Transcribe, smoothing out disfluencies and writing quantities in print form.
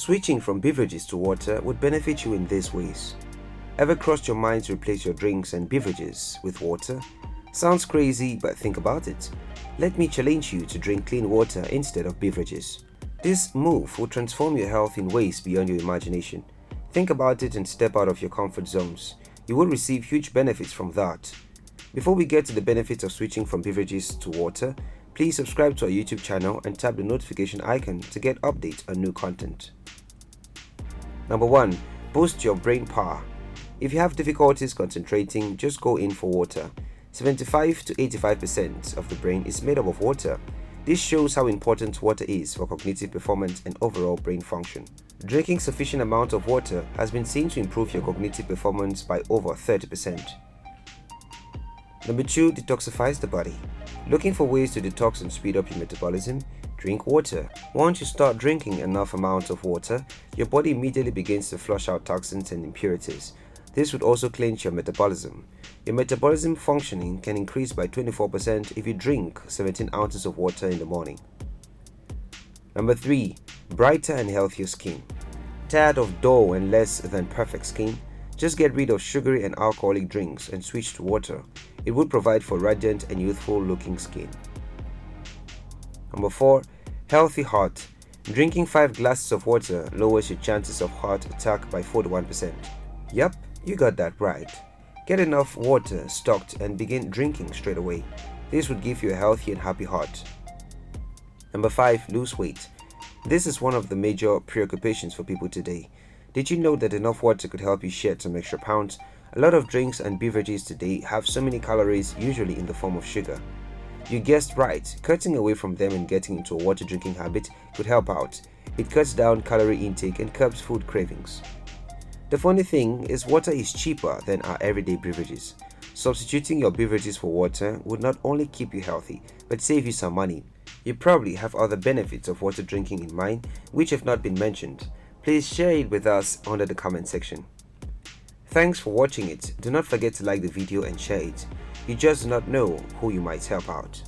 Switching from beverages to water would benefit you in these ways. Ever crossed your mind to replace your drinks and beverages with water? Sounds crazy, but think about it. Let me challenge you to drink clean water instead of beverages. This move will transform your health in ways beyond your imagination. Think about it and step out of your comfort zones. You will receive huge benefits from that. Before we get to the benefits of switching from beverages to water, please subscribe to our YouTube channel and tap the notification icon to get updates on new content. Number 1. Boost your brain power. If you have difficulties concentrating, just go in for water. 75 to 85% of the brain is made up of water. This shows how important water is for cognitive performance and overall brain function. Drinking sufficient amount of water has been seen to improve your cognitive performance by over 30%. Number 2. Detoxifies the body. Looking for ways to detox and speed up your metabolism? Drink water. Once you start drinking enough amounts of water, your body immediately begins to flush out toxins and impurities. This would also cleanse your metabolism. Your metabolism functioning can increase by 24% if you drink 17 ounces of water in the morning. Number 3. Brighter and healthier skin. Tired of dull and less than perfect skin? Just get rid of sugary and alcoholic drinks and switch to water. It would provide for radiant and youthful looking skin. Number 4. Healthy heart. Drinking 5 glasses of water lowers your chances of heart attack by 41%. Yep, you got that right. Get enough water stocked and begin drinking straight away. This would give you a healthy and happy heart. Number 5. Lose weight. This is one of the major preoccupations for people today. Did you know that enough water could help you shed some extra pounds? A lot of drinks and beverages today have so many calories, usually in the form of sugar. You guessed right, cutting away from them and getting into a water drinking habit could help out. It cuts down calorie intake and curbs food cravings. The funny thing is, water is cheaper than our everyday beverages. Substituting your beverages for water would not only keep you healthy, but save you some money. You probably have other benefits of water drinking in mind, which have not been mentioned. Please share it with us under the comment section. Thanks for watching it. Do not forget to like the video and share it. You just do not know who you might help out.